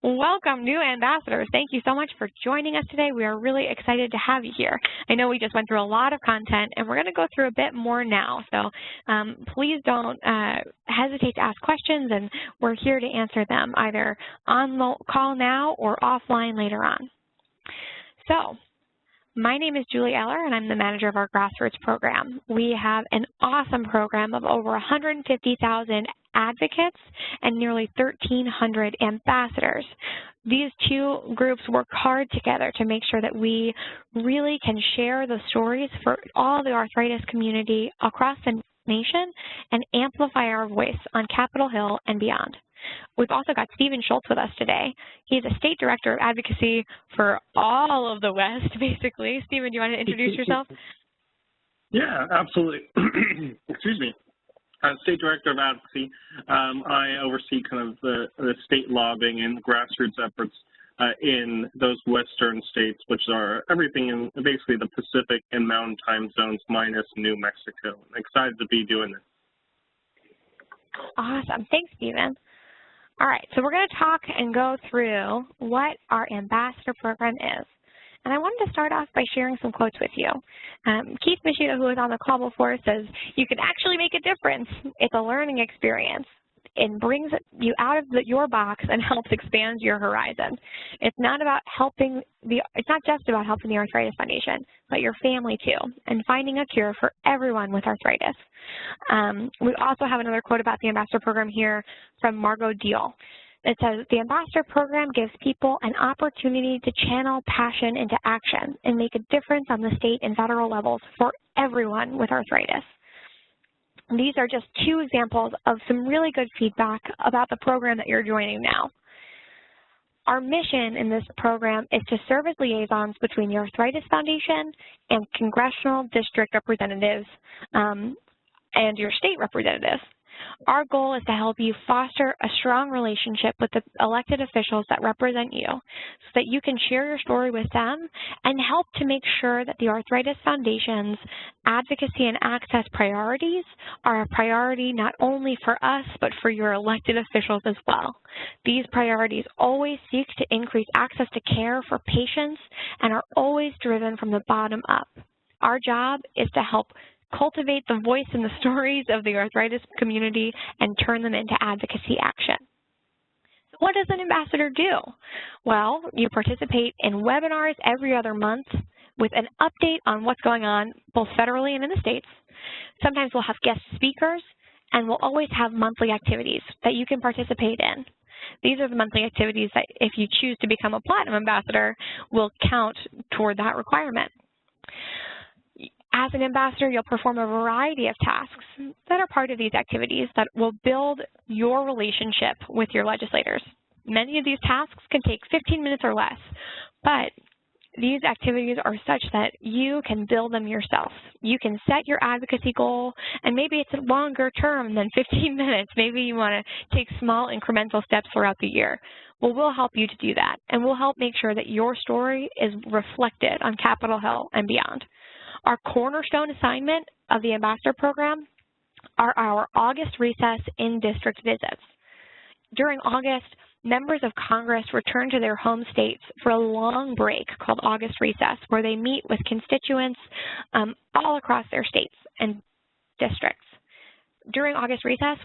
Welcome, new ambassadors. Thank you so much for joining us today. We are really excited to have you here. I know we just went through a lot of content, and we're going to go through a bit more now. So please don't hesitate to ask questions, and we're here to answer them either on the call now or offline later on. So my name is Julie Eller, and I'm the manager of our grassroots program. We have an awesome program of over 150,000 advocates and nearly 1,300 ambassadors. These two groups work hard together to make sure that we really can share the stories for all the arthritis community across the nation and amplify our voice on Capitol Hill and beyond. We've also got Stephen Schultz with us today. He's a state director of advocacy for all of the West, basically. Stephen, do you want to introduce yourself? Yeah, absolutely. Excuse me. State Director of Advocacy. I oversee kind of the state lobbying and grassroots efforts in those western states, which are everything in basically the Pacific and Mountain time zones minus New Mexico. I'm excited to be doing this. Awesome. Thanks, Stephen. All right, so we're going to talk and go through what our ambassador program is. And I wanted to start off by sharing some quotes with you. Keith Machida, who was on the call before, says, "You can actually make a difference. It's a learning experience. It brings you out of your box and helps expand your horizon. It's not just about helping the Arthritis Foundation, but your family too, and finding a cure for everyone with arthritis." We also have another quote about the ambassador program here from Margot Deal. It says, "The ambassador program gives people an opportunity to channel passion into action and make a difference on the state and federal levels for everyone with arthritis." These are just two examples of some really good feedback about the program that you're joining now. Our mission in this program is to serve as liaisons between the Arthritis Foundation and congressional district representatives and your state representatives. Our goal is to help you foster a strong relationship with the elected officials that represent you so that you can share your story with them and help to make sure that the Arthritis Foundation's advocacy and access priorities are a priority not only for us, but for your elected officials as well. These priorities always seek to increase access to care for patients and are always driven from the bottom up. Our job is to help cultivate the voice and the stories of the arthritis community and turn them into advocacy action. So what does an ambassador do? Well, you participate in webinars every other month with an update on what's going on both federally and in the states. Sometimes we'll have guest speakers, and we'll always have monthly activities that you can participate in. These are the monthly activities that, if you choose to become a Platinum Ambassador, will count toward that requirement. As an ambassador, you'll perform a variety of tasks that are part of these activities that will build your relationship with your legislators. Many of these tasks can take 15 minutes or less, but these activities are such that you can build them yourself. You can set your advocacy goal, and maybe it's a longer term than 15 minutes. Maybe you want to take small incremental steps throughout the year. Well, we'll help you to do that, and we'll help make sure that your story is reflected on Capitol Hill and beyond. Our cornerstone assignment of the Ambassador Program are our August recess in-district visits. During August, members of Congress return to their home states for a long break called August recess, where they meet with constituents all across their states and districts. During August recess,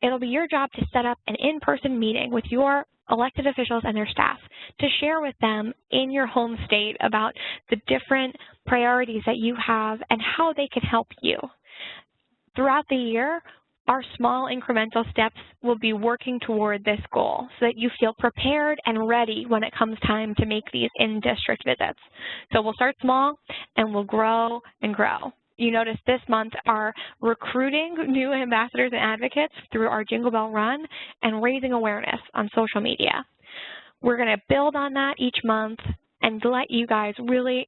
it'll be your job to set up an in-person meeting with your elected officials and their staff to share with them in your home state about the different priorities that you have and how they can help you. Throughout the year, our small incremental steps will be working toward this goal so that you feel prepared and ready when it comes time to make these in-district visits. So we'll start small and we'll grow and grow. You notice this month are recruiting new ambassadors and advocates through our Jingle Bell Run and raising awareness on social media. We're going to build on that each month and let you guys really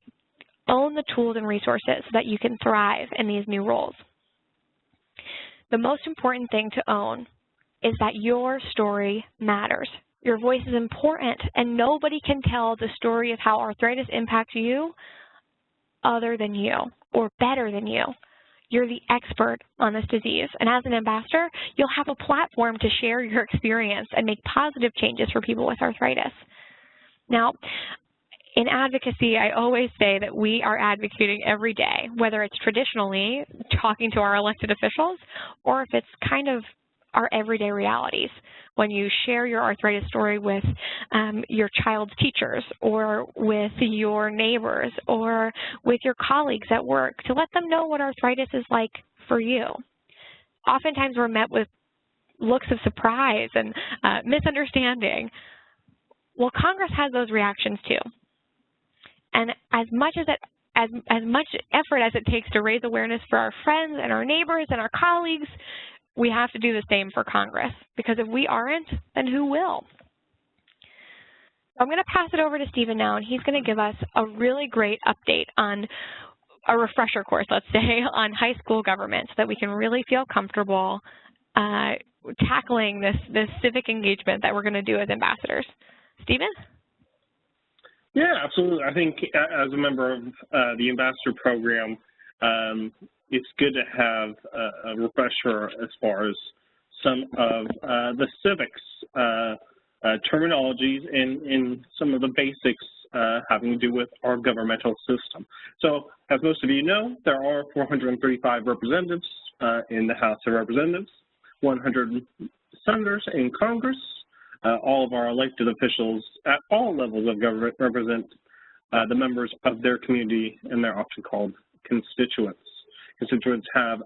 own the tools and resources so that you can thrive in these new roles. The most important thing to own is that your story matters. Your voice is important, and nobody can tell the story of how arthritis impacts you other than you or better than you. you're the expert on this disease. And as an ambassador, you'll have a platform to share your experience and make positive changes for people with arthritis. Now, in advocacy, I always say that we are advocating every day, whether it's traditionally talking to our elected officials or if it's kind of our everyday realities. When you share your arthritis story with your child's teachers or with your neighbors or with your colleagues at work to let them know what arthritis is like for you. Oftentimes we're met with looks of surprise and misunderstanding. Well, Congress has those reactions too. And as much effort as it takes to raise awareness for our friends and our neighbors and our colleagues, we have to do the same for Congress, because if we aren't, then who will? I'm going to pass it over to Stephen now, and he's going to give us a really great update on a refresher course, let's say, on high school government so that we can really feel comfortable tackling this civic engagement that we're going to do as ambassadors. Stephen? Yeah, absolutely. I think as a member of the ambassador program, it's good to have a refresher as far as some of the civics terminologies in some of the basics having to do with our governmental system. So as most of you know, there are 435 representatives in the House of Representatives, 100 senators in Congress. All of our elected officials at all levels of government represent the members of their community, and they're often called constituents. Constituents have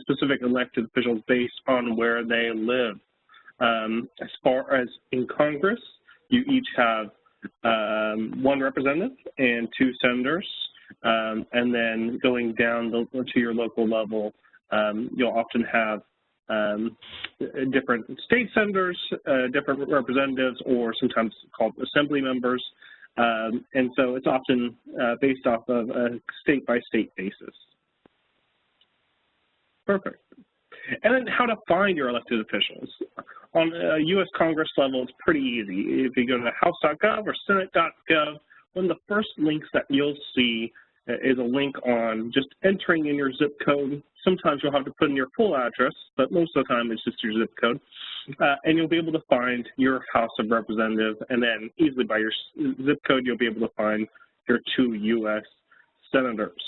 specific elected officials based on where they live. As far as in Congress, you each have one representative and 2 senators, and then going down to your local level, you'll often have different state senators, different representatives, or sometimes called assembly members. And so it's often based off of a state-by-state basis. Perfect. And then how to find your elected officials. On a U.S. Congress level, it's pretty easy. If you go to house.gov or senate.gov, one of the first links that you'll see is a link on just entering in your zip code. Sometimes you'll have to put in your full address, but most of the time it's just your zip code. And you'll be able to find your House of Representatives, and then easily by your zip code, you'll be able to find your 2 U.S. senators.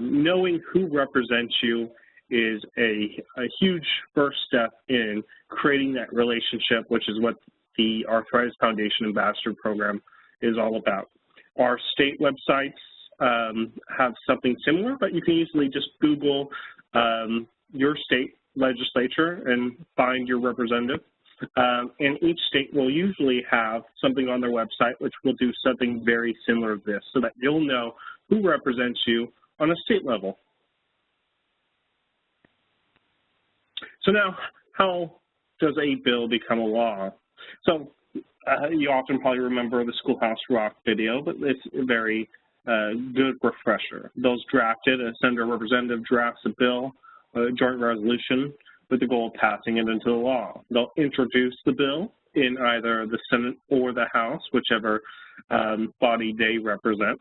Knowing who represents you is a huge first step in creating that relationship, which is what the Arthritis Foundation Ambassador Program is all about. Our state websites have something similar, but you can easily just Google your state legislature and find your representative. And each state will usually have something on their website which will do something very similar to this, so that you'll know who represents you on a state level. So now, how does a bill become a law? So you often probably remember the Schoolhouse Rock video, but it's a very good refresher. Those drafted, a senator or representative drafts a bill, a joint resolution, with the goal of passing it into the law. They'll introduce the bill in either the Senate or the House, whichever body they represent.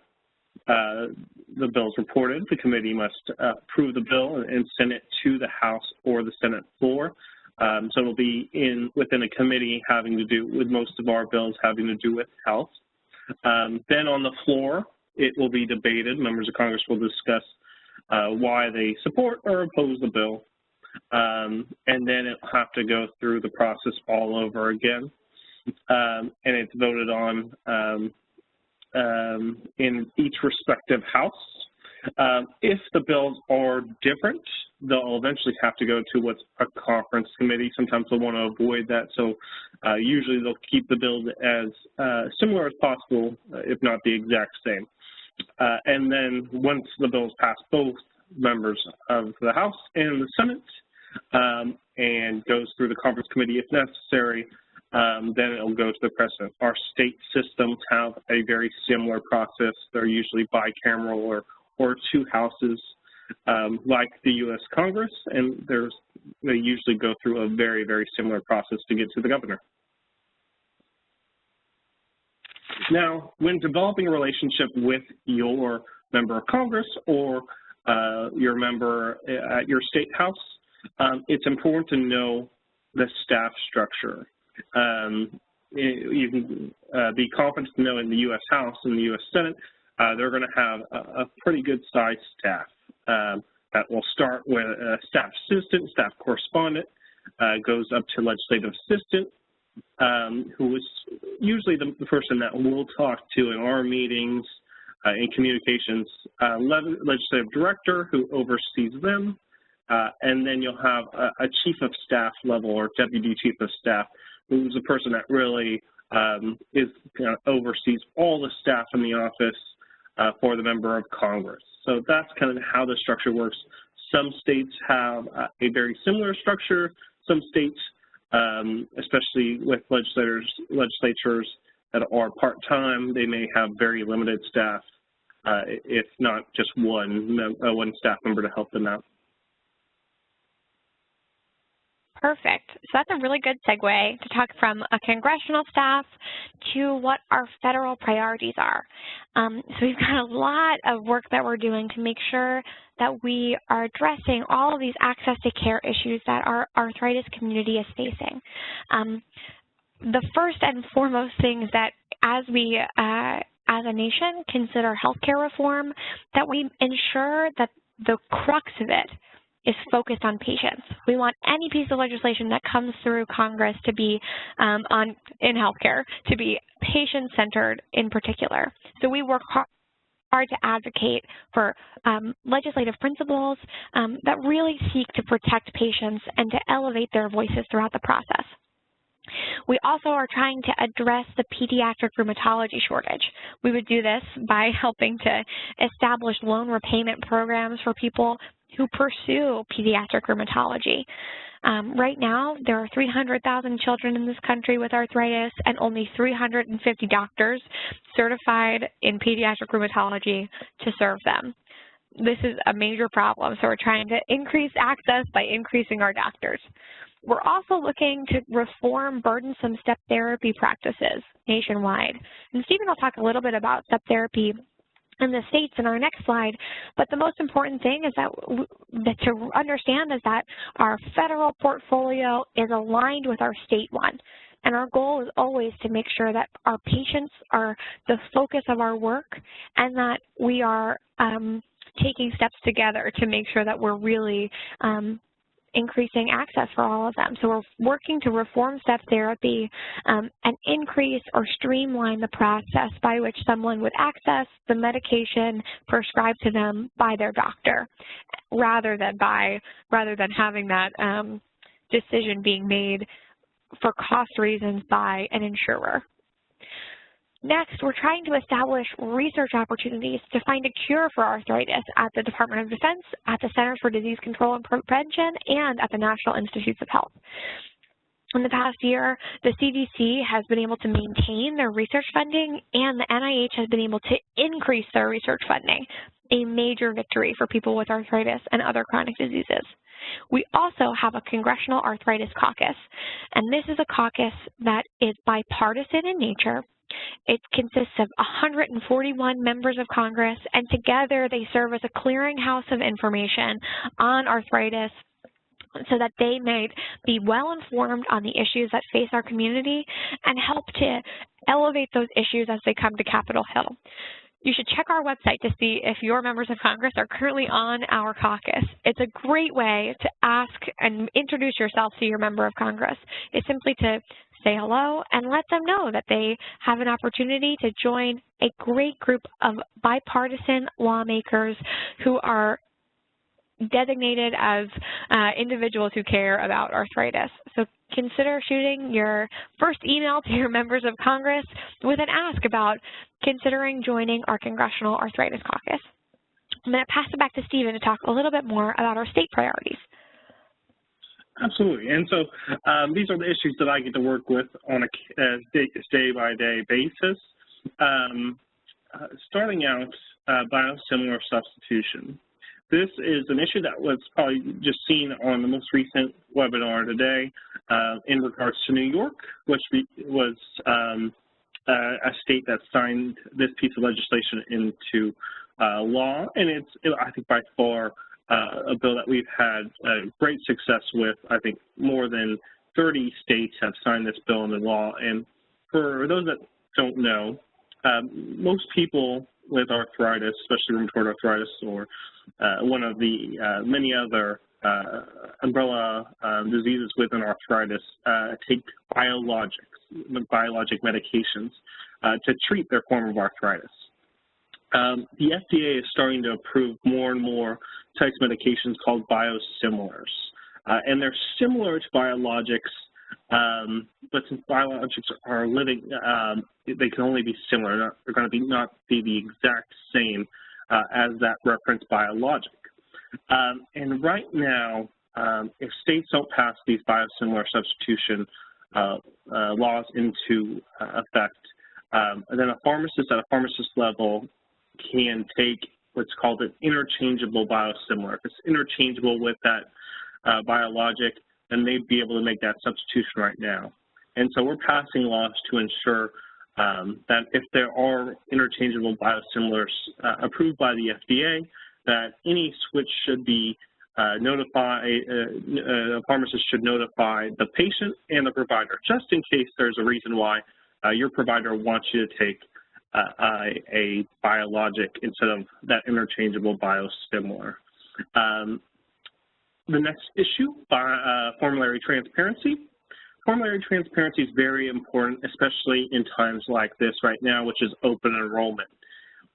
The bill is reported. The committee must approve the bill and send it to the House or the Senate floor. So it'll be within a committee having to do with most of our bills having to do with health. Then on the floor, it will be debated. Members of Congress will discuss why they support or oppose the bill. And then it'll have to go through the process all over again. And it's voted on in each respective House. If the bills are different, they'll eventually have to go to what's a conference committee. Sometimes they'll want to avoid that, so usually they'll keep the bills as similar as possible, if not the exact same. And then once the bills pass both members of the House and the Senate and goes through the conference committee if necessary, then it'll go to the president. Our state systems have a very similar process. They're usually bicameral or 2 houses like the U.S. Congress, and they usually go through a very, very similar process to get to the governor. Now, when developing a relationship with your member of Congress or your member at your state house, it's important to know the staff structure. You can be confident to know in the U.S. House and the U.S. Senate, they're going to have a pretty good-sized staff that will start with a staff assistant, staff correspondent, goes up to legislative assistant, who is usually the person that we'll talk to in our meetings, in communications, legislative director who oversees them, and then you'll have a chief of staff level or deputy chief of staff, who's the person that really oversees all the staff in the office for the member of Congress. So that's kind of how the structure works. Some states have a very similar structure. Some states, especially with legislatures that are part-time, they may have very limited staff, if not just one staff member to help them out. Perfect. So that's a really good segue to talk from a congressional staff to what our federal priorities are. So we've got a lot of work that we're doing to make sure that we are addressing all of these access to care issues that our arthritis community is facing. The first and foremost thing is that as we, as a nation, consider healthcare reform, that we ensure that the crux of it is focused on patients. We want any piece of legislation that comes through Congress to be in healthcare to be patient-centered in particular. So we work hard to advocate for legislative principles that really seek to protect patients and to elevate their voices throughout the process. We also are trying to address the pediatric rheumatology shortage. We would do this by helping to establish loan repayment programs for people who pursue pediatric rheumatology. Right now, there are 300,000 children in this country with arthritis and only 350 doctors certified in pediatric rheumatology to serve them. This is a major problem, so we're trying to increase access by increasing our doctors. We're also looking to reform burdensome step therapy practices nationwide. And Stephen will talk a little bit about step therapy in the states in our next slide, but the most important thing is that to understand is that our federal portfolio is aligned with our state one. And our goal is always to make sure that our patients are the focus of our work and that we are taking steps together to make sure that we're really increasing access for all of them. So we're working to reform step therapy and increase or streamline the process by which someone would access the medication prescribed to them by their doctor, rather than having that decision being made for cost reasons by an insurer. Next, we're trying to establish research opportunities to find a cure for arthritis at the Department of Defense, at the Centers for Disease Control and Prevention, and at the National Institutes of Health. In the past year, the CDC has been able to maintain their research funding, and the NIH has been able to increase their research funding, a major victory for people with arthritis and other chronic diseases. We also have a Congressional Arthritis Caucus, and this is a caucus that is bipartisan in nature. It consists of 141 members of Congress, and together they serve as a clearinghouse of information on arthritis so that they may be well informed on the issues that face our community and help to elevate those issues as they come to Capitol Hill. You should check our website to see if your members of Congress are currently on our caucus. It's a great way to ask and introduce yourself to your member of Congress. It's simply to say hello and let them know that they have an opportunity to join a great group of bipartisan lawmakers who are designated as individuals who care about arthritis. So consider shooting your first email to your members of Congress with an ask about considering joining our Congressional Arthritis Caucus. I'm going to pass it back to Stephen to talk a little bit more about our state priorities. Absolutely. And so these are the issues that I get to work with on a day-by-day basis. Starting out, biosimilar substitution. This is an issue that was probably just seen on the most recent webinar today in regards to New York, which was a state that signed this piece of legislation into law, and it's, I think, by far a bill that we've had great success with. I think more than 30 states have signed this bill into law, and for those that don't know, most people with arthritis, especially rheumatoid arthritis or one of the many other umbrella diseases within arthritis, take biologic medications to treat their form of arthritis. The FDA is starting to approve more and more types of medications called biosimilars, and they're similar to biologics, but since biologics are living, they can only be similar. They're going to not be the exact same as that referenced biologic. And right now, if states don't pass these biosimilar substitution laws into effect, then a pharmacist at a pharmacist level can take what's called an interchangeable biosimilar. If it's interchangeable with that biologic, then they'd be able to make that substitution right now. And so we're passing laws to ensure that if there are interchangeable biosimilars approved by the FDA, that any switch should be notified, a pharmacist should notify the patient and the provider, just in case there's a reason why your provider wants you to take a biologic instead of that interchangeable biosimilar. The next issue, formulary transparency. Formulary transparency is very important, especially in times like this right now, which is open enrollment.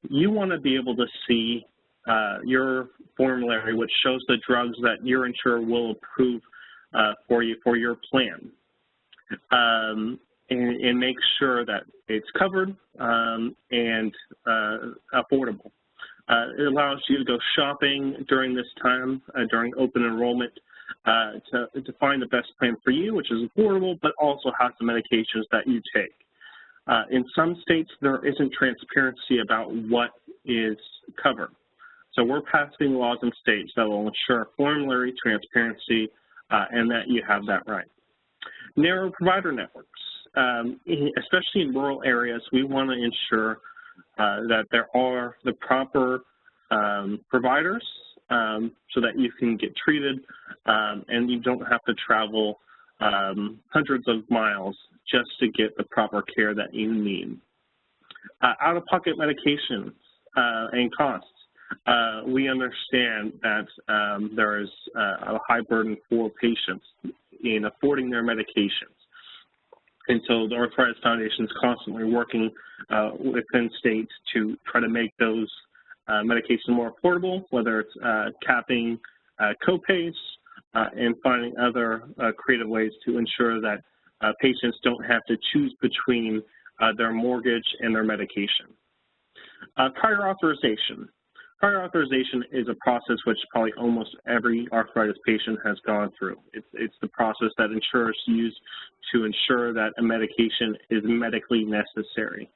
You want to be able to see your formulary, which shows the drugs that your insurer will approve for you for your plan, and make sure that it's covered and affordable. It allows you to go shopping during this time, during open enrollment, to find the best plan for you, which is affordable, but also has the medications that you take. In some states, there isn't transparency about what is covered. So we're passing laws in states that will ensure formulary transparency and that you have that right. Narrow provider networks. Especially in rural areas, we want to ensure that there are the proper providers so that you can get treated and you don't have to travel hundreds of miles just to get the proper care that you need. Out-of-pocket medications and costs. We understand that there is a high burden for patients in affording their medications. And so the Arthritis Foundation is constantly working within states to try to make those medications more affordable, whether it's capping copays and finding other creative ways to ensure that patients don't have to choose between their mortgage and their medication. Prior authorization. Prior authorization is a process which probably almost every arthritis patient has gone through. It's the process that insurers use to ensure that a medication is medically necessary.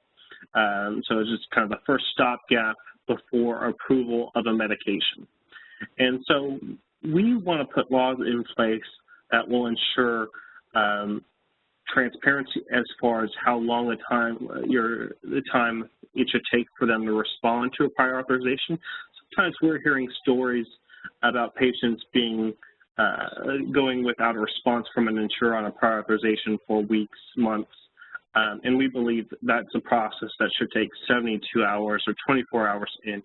So it's just kind of the first stopgap before approval of a medication. And so we want to put laws in place that will ensure transparency as far as how long the time it should take for them to respond to a prior authorization. Sometimes we're hearing stories about patients going without a response from an insurer on a prior authorization for weeks, months, and we believe that's a process that should take 72 hours or 24 hours in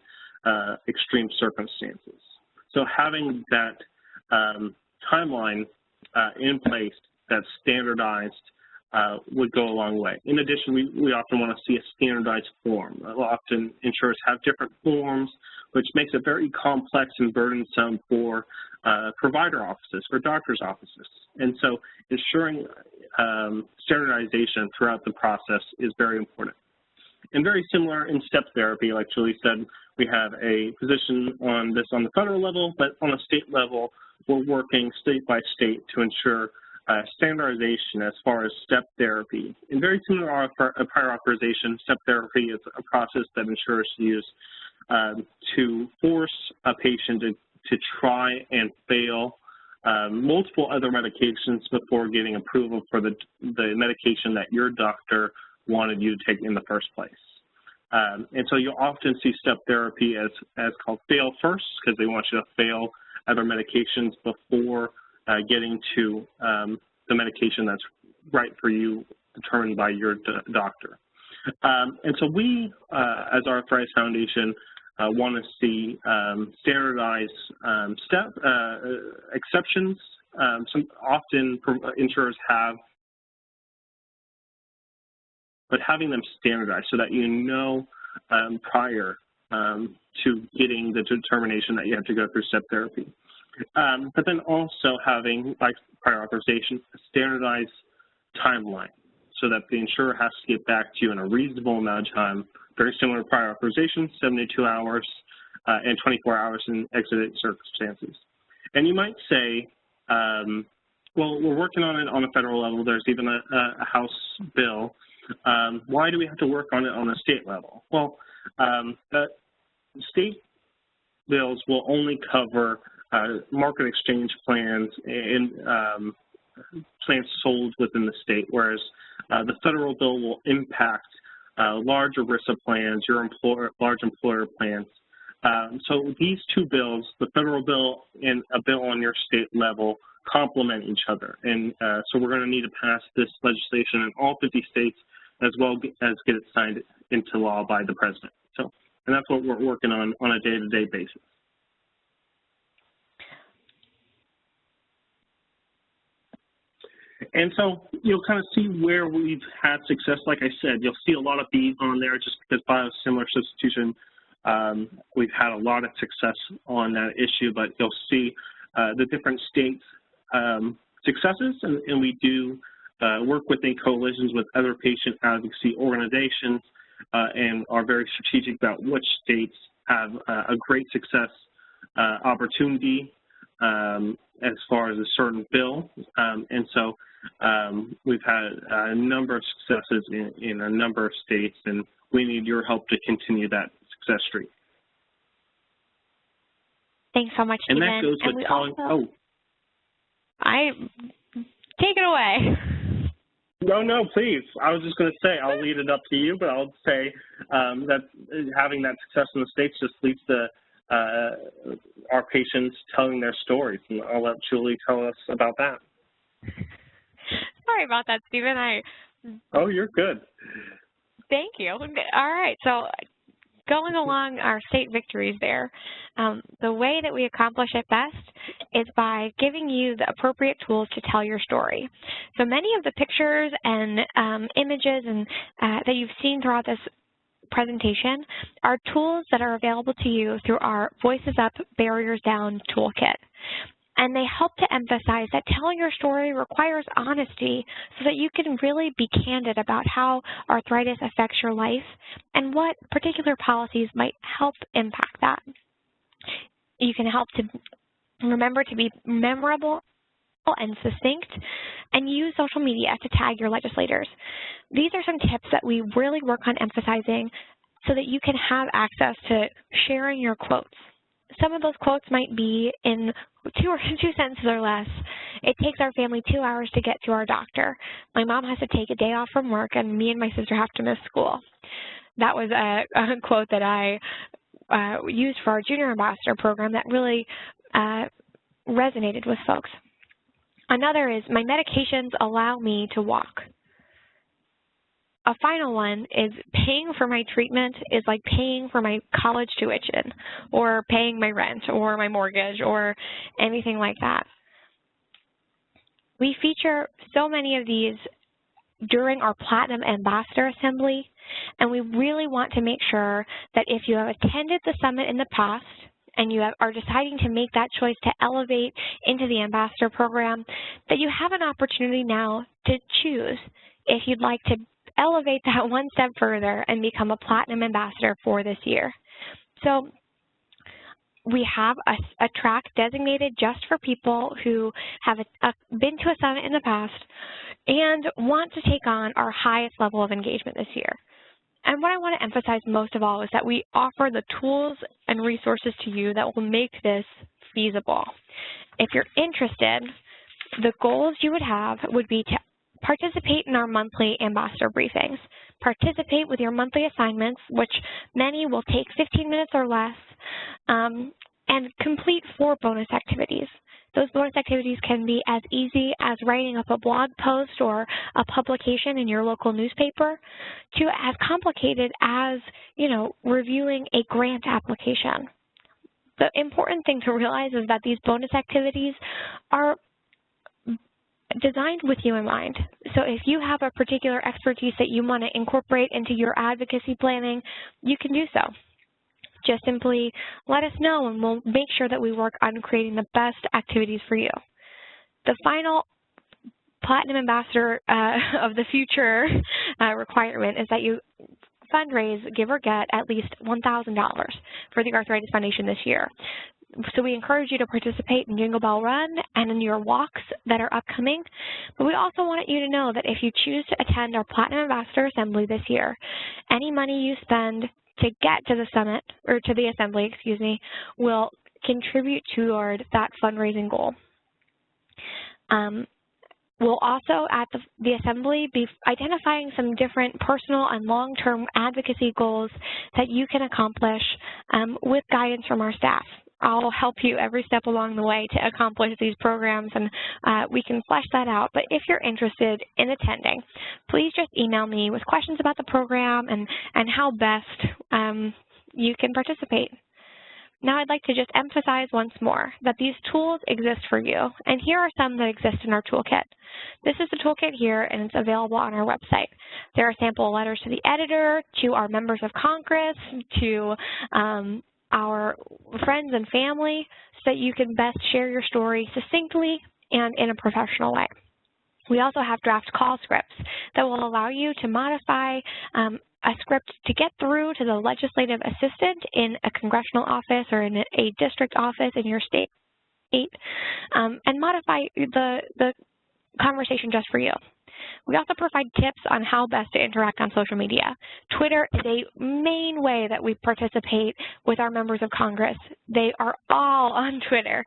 extreme circumstances. So having that timeline in place that's standardized would go a long way. In addition, we often want to see a standardized form. Often insurers have different forms, which makes it very complex and burdensome for provider offices or doctor's offices. And so ensuring standardization throughout the process is very important. And very similar in step therapy, like Julie said, we have a position on this on the federal level, but on a state level, we're working state by state to ensure standardization as far as step therapy. And very similar to prior authorization, step therapy is a process that insurers use to force a patient to try and fail multiple other medications before getting approval for the medication that your doctor wanted you to take in the first place. And so you'll often see step therapy as called fail first, because they want you to fail other medications before getting to the medication that's right for you, determined by your doctor. And so we, as Arthritis Foundation, want to see standardized exceptions. Some often insurers have, but having them standardized so that you know prior to getting the determination that you have to go through step therapy. But then also having, like prior authorization, a standardized timeline so that the insurer has to get back to you in a reasonable amount of time, very similar to prior authorization, 72 hours and 24 hours in exigent circumstances. And you might say, well, we're working on it on a federal level. There's even a House bill. Why do we have to work on it on a state level? Well, state bills will only cover market exchange plans and plans sold within the state, whereas the federal bill will impact large ERISA plans, your large employer plans. So these two bills, the federal bill and a bill on your state level, complement each other. And so we're going to need to pass this legislation in all 50 states as well as get it signed into law by the president. So, and that's what we're working on a day-to-day basis. And so you'll kind of see where we've had success. Like I said, you'll see a lot of these on there just because biosimilar substitution, we've had a lot of success on that issue, but you'll see the different states' successes, and we do work within coalitions with other patient advocacy organizations and are very strategic about which states have a great success opportunity as far as a certain bill. And so we've had a number of successes in a number of states, and we need your help to continue that success streak. Thanks so much, Stephen. And that goes with telling, take it away. No, please. I was just going to say, I'll lead it up to you, but I'll say that having that success in the States just leads to our patients telling their stories. And I'll let Julie tell us about that. Sorry about that, Stephen. Oh, you're good. Thank you. All right. So going along our state victories there, the way that we accomplish it best is by giving you the appropriate tools to tell your story. So many of the pictures and images and that you've seen throughout this presentation are tools that are available to you through our Voices Up, Barriers Down toolkit. And they help to emphasize that telling your story requires honesty so that you can really be candid about how arthritis affects your life and what particular policies might help impact that. You can help to remember to be memorable and succinct, and use social media to tag your legislators. These are some tips that we really work on emphasizing so that you can have access to sharing your quotes. Some of those quotes might be in two sentences or less. It takes our family 2 hours to get to our doctor. My mom has to take a day off from work, and me and my sister have to miss school. That was a quote that I used for our Junior Ambassador program that really resonated with folks. Another is, my medications allow me to walk. A final one is, paying for my treatment is like paying for my college tuition or paying my rent or my mortgage or anything like that. We feature so many of these during our Platinum Ambassador Assembly, and we really want to make sure that if you have attended the summit in the past and you are deciding to make that choice to elevate into the Ambassador program, that you have an opportunity now to choose if you'd like to elevate that one step further and become a Platinum Ambassador for this year. So we have a track designated just for people who have been to a summit in the past and want to take on our highest level of engagement this year. And what I want to emphasize most of all is that we offer the tools and resources to you that will make this feasible. If you're interested, the goals you would have would be to Participate in our monthly ambassador briefings. Participate with your monthly assignments, which many will take 15 minutes or less, and complete 4 bonus activities. Those bonus activities can be as easy as writing up a blog post or a publication in your local newspaper to as complicated as, reviewing a grant application. The important thing to realize is that these bonus activities are designed with you in mind. So if you have a particular expertise that you want to incorporate into your advocacy planning, you can do so. Just simply let us know and we'll make sure that we work on creating the best activities for you. The final Platinum Ambassador of the Future requirement is that you fundraise, give or get, at least $1,000 for the Arthritis Foundation this year. So we encourage you to participate in Jingle Bell Run and in your walks that are upcoming. But we also want you to know that if you choose to attend our Platinum Ambassador Assembly this year, any money you spend to get to the summit, or to the assembly, excuse me, will contribute toward that fundraising goal. We'll also, at the assembly, be identifying some different personal and long-term advocacy goals that you can accomplish with guidance from our staff. I'll help you every step along the way to accomplish these programs, and we can flesh that out. But if you're interested in attending, please just email me with questions about the program and how best you can participate. Now I'd like to just emphasize once more that these tools exist for you, and here are some that exist in our toolkit. This is the toolkit here, and it's available on our website. There are sample letters to the editor, to our members of Congress, to our friends and family, so that you can best share your story succinctly and in a professional way. We also have draft call scripts that will allow you to modify a script to get through to the legislative assistant in a congressional office or in a district office in your state, and modify the conversation just for you. We also provide tips on how best to interact on social media. Twitter is a main way that we participate with our members of Congress. They are all on Twitter.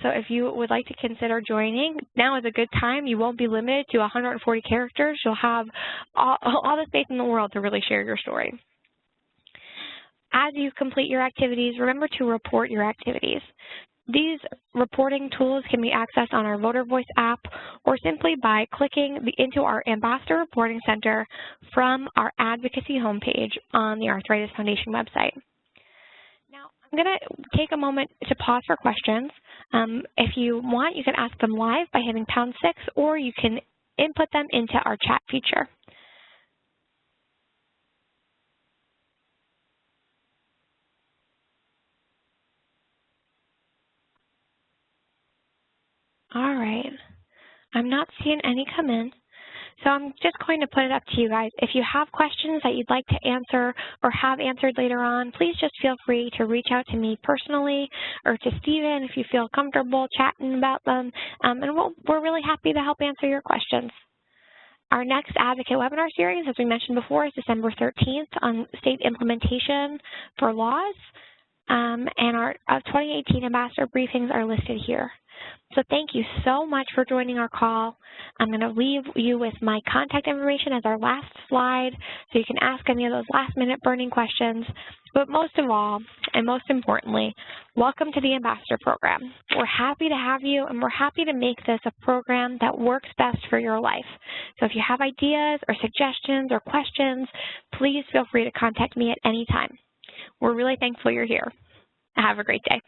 So if you would like to consider joining, now is a good time. You won't be limited to 140 characters. You'll have all the space in the world to really share your story. As you complete your activities, remember to report your activities. These reporting tools can be accessed on our Voter Voice app or simply by clicking into our Ambassador Reporting Center from our advocacy homepage on the Arthritis Foundation website. Now, I'm going to take a moment to pause for questions. If you want, you can ask them live by hitting #6, or you can input them into our chat feature. All right. I'm not seeing any come in, so I'm just going to put it up to you guys. If you have questions that you'd like to answer or have answered later on, please just feel free to reach out to me personally or to Stephen if you feel comfortable chatting about them, and we're really happy to help answer your questions. Our next Advocate webinar series, as we mentioned before, is December 13th on state implementation for laws, and our 2018 Ambassador briefings are listed here. So thank you so much for joining our call. I'm going to leave you with my contact information as our last slide, so you can ask any of those last-minute burning questions. But most of all, and most importantly, welcome to the Ambassador Program. We're happy to have you, and we're happy to make this a program that works best for your life. So if you have ideas or suggestions or questions, please feel free to contact me at any time. We're really thankful you're here. Have a great day.